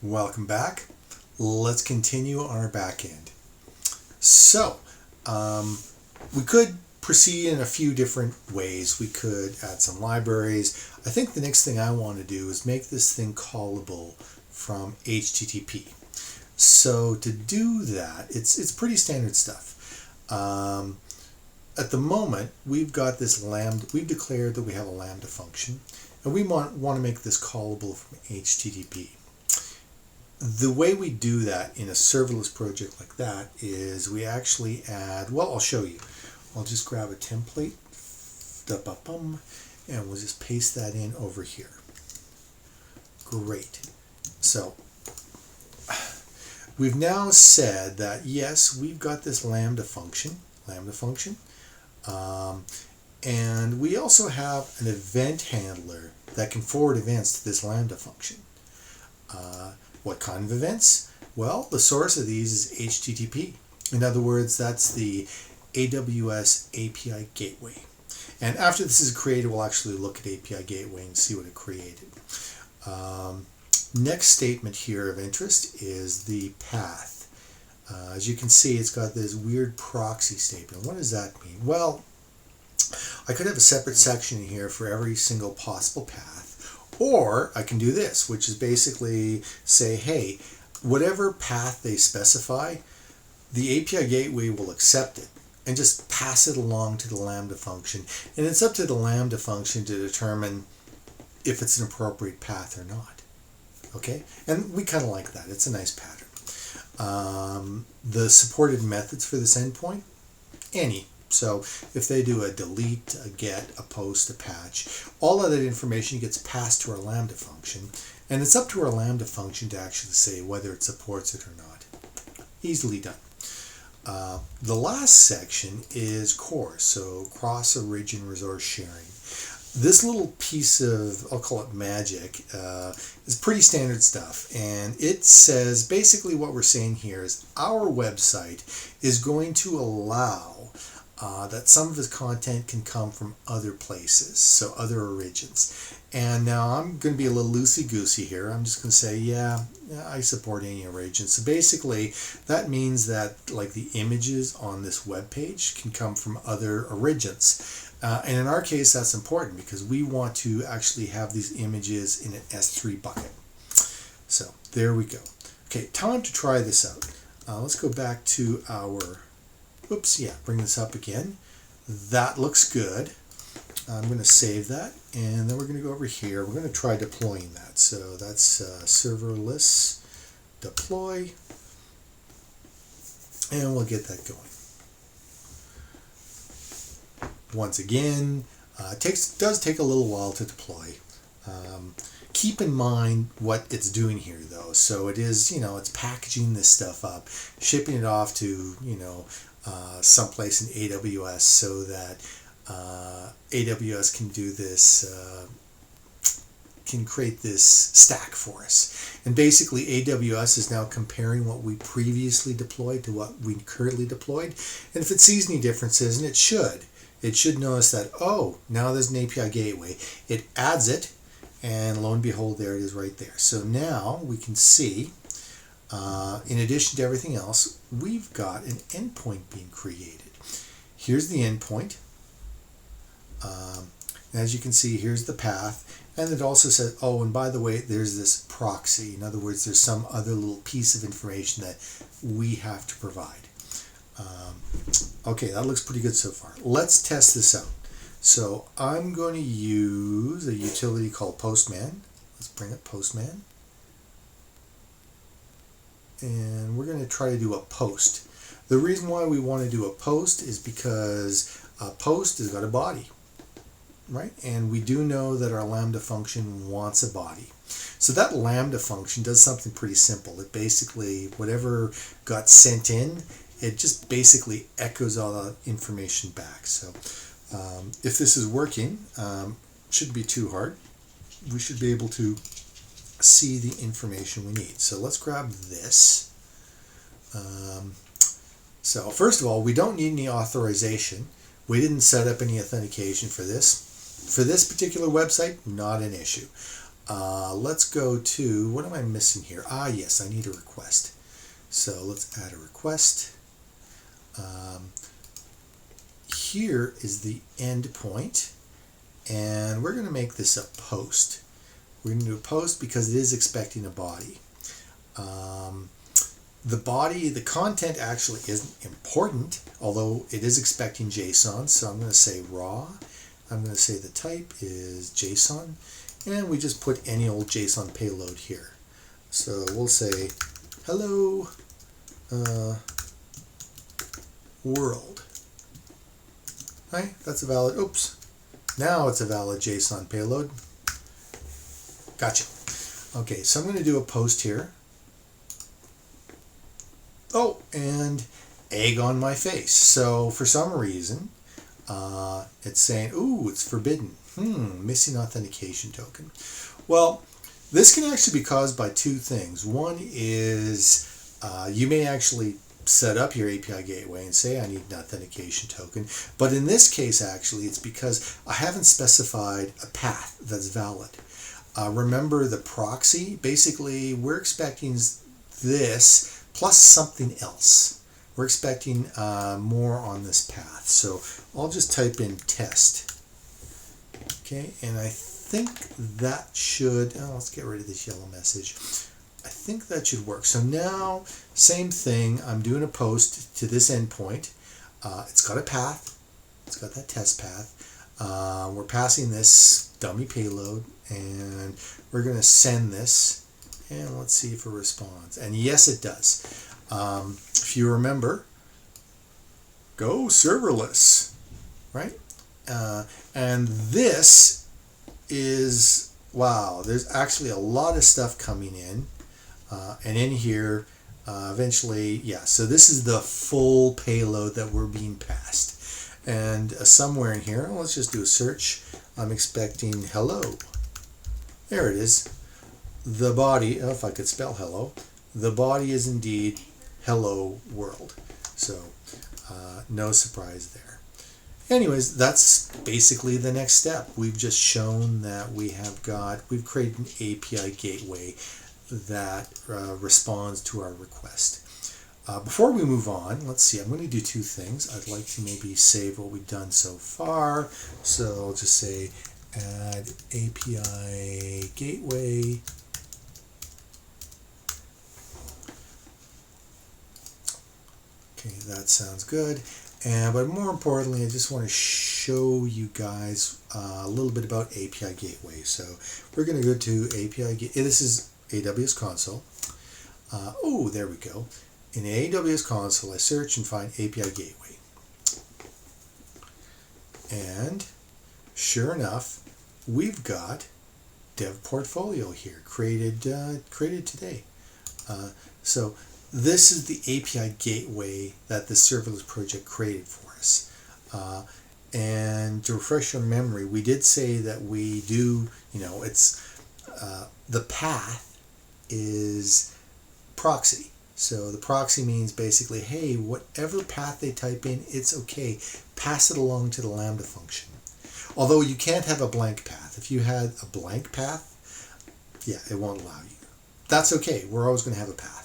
Welcome back. Let's continue on our back end. So, we could proceed in a few different ways. We could add some libraries. I think the next thing I want to do is make this thing callable from HTTP. So to do that, it's pretty standard stuff. At the moment, we've got this lambda. We've declared that we have a lambda function, and we want to make this callable from HTTP. The way we do that in a serverless project like that is we actually add, well, I'll show you. I'll just grab a template, and we'll just paste that in over here. Great. So we've now said that yes, we've got this lambda function, and we also have an event handler that can forward events to this lambda function. What kind of events? Well, the source of these is HTTP. In other words, that's the AWS API Gateway. And after this is created, we'll actually look at API Gateway and see what it created. Next statement here of interest is the path. As you can see, it's got this weird proxy statement. What does that mean? Well, I could have a separate section here for every single possible path. Or I can do this, which is basically say, hey, whatever path they specify, the API Gateway will accept it and just pass it along to the Lambda function. And it's up to the Lambda function to determine if it's an appropriate path or not. Okay? And we kind of like that. It's a nice pattern. The supported methods for this endpoint, any. So if they do a delete, a get, a post, a patch, all of that information gets passed to our Lambda function, and it's up to our Lambda function to actually say whether it supports it or not. Easily done. The last section is CORS, so cross-origin resource sharing. This little piece of, I'll call it magic, is pretty standard stuff, and it says basically what we're saying here is our website is going to allow that some of his content can come from other places, so other origins. And now I'm going to be a little loosey-goosey here. I'm just going to say, yeah, I support any origin. So basically, that means that like the images on this web page can come from other origins. And in our case, that's important because we want to actually have these images in an S3 bucket. So there we go. Okay, time to try this out. Let's go back to our... Oops, yeah, bring this up again. That looks good. I'm going to save that, and then we're going to go over here. We're going to try deploying that. So that's serverless deploy, and we'll get that going. Once again, it does take a little while to deploy. Keep in mind what it's doing here, though. So it is, it's packaging this stuff up, shipping it off to, someplace in AWS so that AWS can do this, can create this stack for us. And basically AWS is now comparing what we previously deployed to what we currently deployed. And if it sees any differences, and it should notice that, oh, now there's an API Gateway. It adds it, and lo and behold, there it is right there. So now we can see, in addition to everything else, we've got an endpoint being created. Here's the endpoint. As you can see, here's the path. And it also says, oh, and by the way, there's this proxy. In other words, there's some other little piece of information that we have to provide. Okay, that looks pretty good so far. Let's test this out. So I'm going to use a utility called Postman. Let's bring up Postman. And we're going to try to do a post. The reason why we want to do a post is because a post has got a body, right? And we do know that our Lambda function wants a body. So that Lambda function does something pretty simple. It basically, whatever got sent in, it just basically echoes all that information back. So if this is working, shouldn't be too hard. We should be able to see the information we need. So let's grab this. So first of all, we don't need any authorization. We didn't set up any authentication for this. For this particular website, not an issue. Let's go to, what am I missing here? Ah, yes, I need a request. So let's add a request. Here is the endpoint, and we're going to make this a post. We're going to do a post because it is expecting a body. The content actually isn't important, although it is expecting JSON, so I'm going to say raw. I'm going to say the type is JSON, and we just put any old JSON payload here. So we'll say hello world. Right? That's a valid, oops. Now it's a valid JSON payload. Gotcha. Okay, so I'm going to do a post here. Oh, and egg on my face. So for some reason, it's saying, ooh, it's forbidden. Missing authentication token. Well, this can actually be caused by two things. One is you may actually set up your API gateway and say I need an authentication token. But in this case, actually, it's because I haven't specified a path that's valid. Remember the proxy? Basically, we're expecting this plus something else. We're expecting more on this path. So I'll just type in test. Okay, and I think that should, let's get rid of this yellow message. I think that should work. So now, same thing, I'm doing a post to this endpoint. It's got a path. It's got that test path. We're passing this dummy payload, and we're going to send this. And let's see if it responds. And yes, it does. If you remember, go serverless, right? And this is, wow, there's actually a lot of stuff coming in. And in here, eventually, yeah, so this is the full payload that we're being passed. And somewhere in here, let's just do a search. I'm expecting hello. There it is. The body, if I could spell hello, the body is indeed hello world. So no surprise there. Anyways, that's basically the next step. We've just shown that we've created an API gateway that responds to our request. Before we move on, let's see, I'm going to do two things. I'd like to maybe save what we've done so far. So I'll just say add API gateway. Okay, that sounds good. But more importantly, I just want to show you guys a little bit about API Gateway. So we're going to go to API Gateway. This is AWS Console. Oh, there we go. In AWS Console, I search and find API Gateway. And sure enough, we've got Dev Portfolio here, created today. So this is the API gateway that the serverless project created for us. And to refresh your memory, we did say that we do, it's the path is proxy. So the proxy means basically, hey, whatever path they type in, it's okay. Pass it along to the Lambda function. Although you can't have a blank path. If you had a blank path, yeah, it won't allow you. That's okay. We're always going to have a path.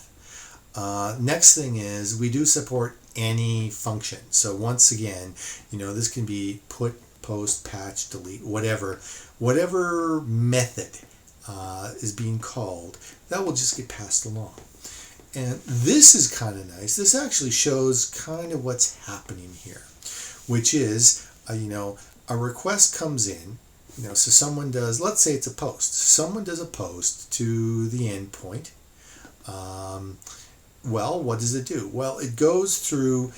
Next thing is we do support any function. So once again, this can be put, post, patch, delete, whatever method is being called, that will just get passed along. And this is kind of nice. This actually shows kind of what's happening here, which is, a request comes in, so someone does, let's say it's a post. Someone does a post to the endpoint. Well, what does it do? Well, it goes through,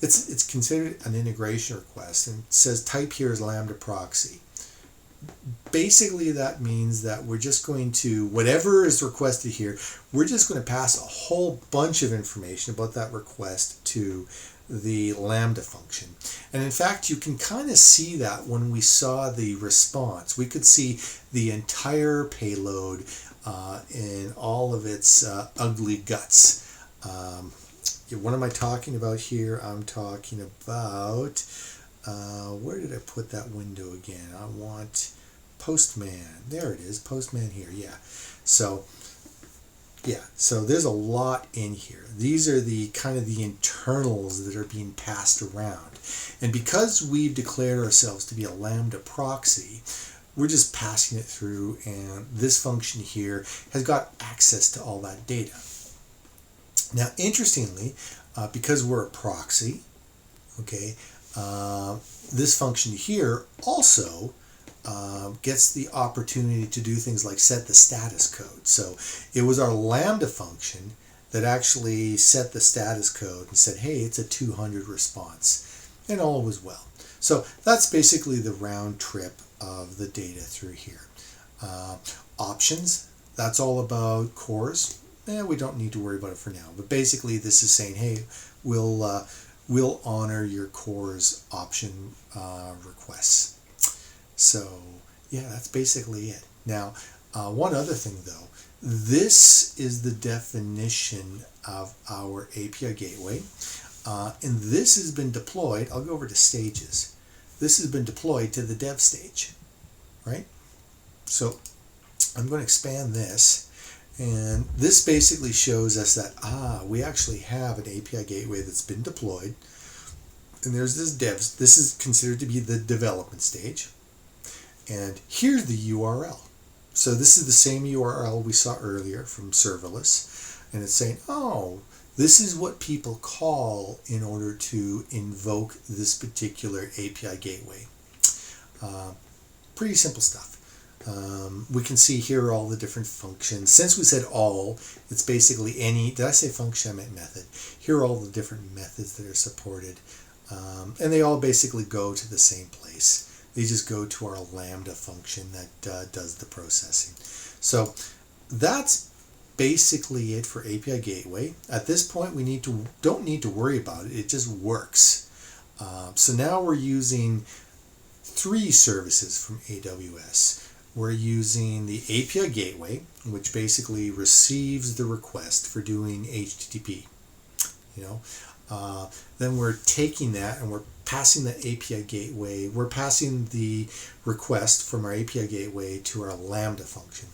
it's considered an integration request, and it says type here is Lambda proxy. Basically, that means that we're just going to, whatever is requested here, we're just going to pass a whole bunch of information about that request to the Lambda function. And in fact, you can kind of see that when we saw the response. We could see the entire payload in all of its ugly guts. What am I talking about here? I'm talking about, where did I put that window again? I want Postman. There it is, Postman here, yeah. So, yeah, so there's a lot in here. These are the kind of the internals that are being passed around. And because we've declared ourselves to be a lambda proxy, we're just passing it through, and this function here has got access to all that data. Now, interestingly, because we're a proxy, okay, this function here also gets the opportunity to do things like set the status code. So it was our lambda function that actually set the status code and said, hey, it's a 200 response, and all was well. So that's basically the round trip of the data through here. Options, that's all about cores. We don't need to worry about it for now, but basically this is saying, hey, we'll honor your cores option requests. So yeah, that's basically it. Now, one other thing though, this is the definition of our API gateway, and this has been deployed. I'll go over to stages. This has been deployed to the dev stage, right? So I'm going to expand this, and this basically shows us that we actually have an API gateway that's been deployed, and there's this devs. This is considered to be the development stage. And here's the URL. So this is the same URL we saw earlier from serverless. And it's saying, oh, this is what people call in order to invoke this particular API gateway. Pretty simple stuff. We can see here all the different functions. Since we said all, it's basically any, did I say function? I meant method. Here are all the different methods that are supported. And they all basically go to the same place. They just go to our lambda function that does the processing. So that's basically it for API Gateway. At this point, we don't need to worry about it. It just works. So now we're using 3 services from AWS. We're using the API Gateway, which basically receives the request for doing HTTP. Then we're taking that and we're passing the API gateway. We're passing the request from our API gateway to our Lambda function.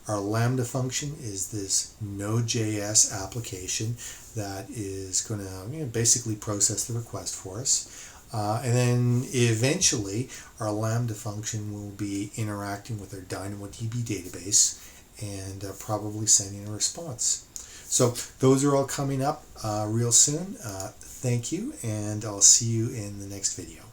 Our Lambda function is this Node.js application that is going to basically process the request for us. And then eventually our Lambda function will be interacting with our DynamoDB database and probably sending a response. So those are all coming up real soon. Thank you, and I'll see you in the next video.